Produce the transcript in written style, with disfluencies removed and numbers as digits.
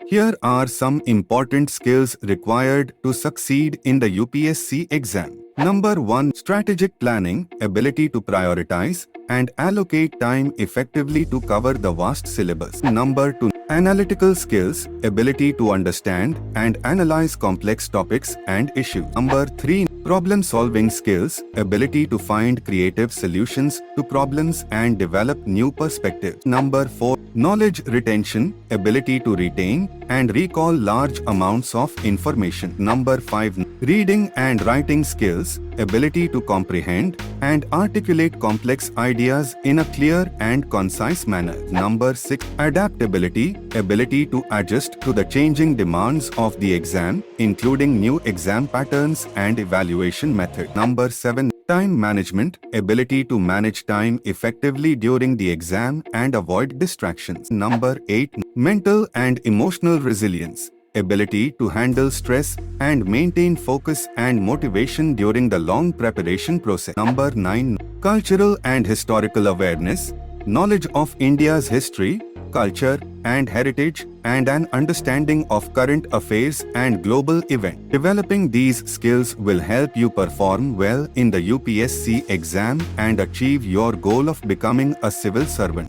Here are some important skills required to succeed in the UPSC exam. Number 1. Strategic planning, ability to prioritize and allocate time effectively to cover the vast syllabus. Number 2. Analytical skills, ability to understand and analyze complex topics and issues. Number 3. Problem-solving skills, ability to find creative solutions to problems and develop new perspectives. Number 4. Knowledge retention, ability to retain and recall large amounts of information. Number 5. Reading and writing skills, ability to comprehend and articulate complex ideas in a clear and concise manner. Number 6. Adaptability, ability to adjust to the changing demands of the exam, including new exam patterns and evaluation methods. Number 7. Time management, ability to manage time effectively during the exam and avoid distractions. Number 8. Mental and emotional resilience, ability to handle stress and maintain focus and motivation during the long preparation process. Number 9. Cultural and historical awareness, knowledge of India's history, culture and heritage, and an understanding of current affairs and global events. Developing these skills will help you perform well in the UPSC exam and achieve your goal of becoming a civil servant.